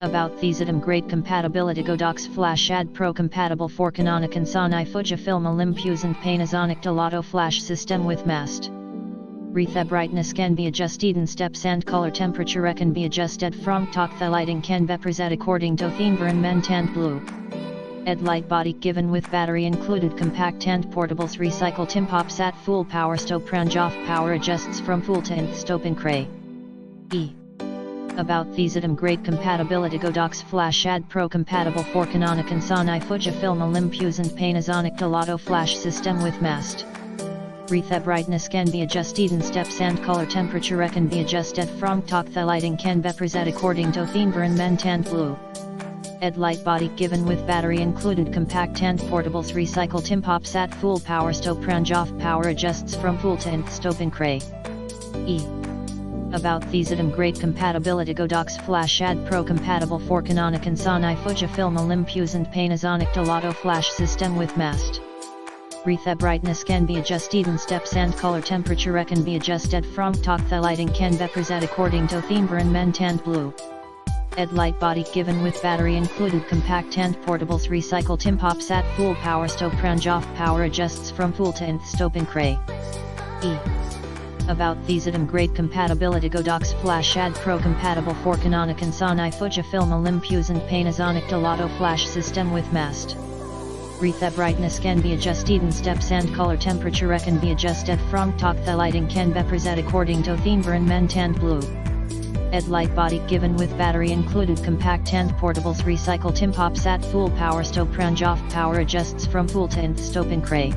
About these item great compatibility Godox Flash AD300 Pro compatible for Canon Sony FUJIFILM Olympus and Panasonic Autoflash system with mast. The brightness can be adjusted in steps and color temperature can be adjusted from top. The lighting can be preset according to the environment and blue. Ed light body given with battery included compact and portables recycle tim pops at full power stop range off power adjusts from full to nth stop in cray. About these item great compatibility Godox Flash AD300 Pro compatible for Canon Sony FUJIFILM Olympus and Panasonic Autoflash system with mast. The brightness can be adjusted in steps and color temperature can be adjusted from top. The lighting can be preset according to the environment and blue. Ed light body given with battery included compact and portables recycle tim pops at full power stop range off power adjusts from full to nth stop in cray. About these item great compatibility Godox Flash AD300 Pro compatible for Canon Sony FUJIFILM Olympus and Panasonic Autoflash system with mast. The brightness can be adjusted in steps and color temperature can be adjusted from top. The lighting can be preset according to the environment and blue. Ed light body given with battery included compact and portables recycle tim pops at full power stop range off power adjusts from full to nth stop in cray. About these item great compatibility Godox Flash AD300 Pro compatible for Canon Sony FUJIFILM Olympus and Panasonic Autoflash system with mast. The brightness can be adjusted in steps and color temperature can be adjusted from top. The lighting can be preset according to the environment and blue. Ed light body given with battery included compact and portables recycle tim pops at full power stop range off power adjusts from full to nth stop in cray.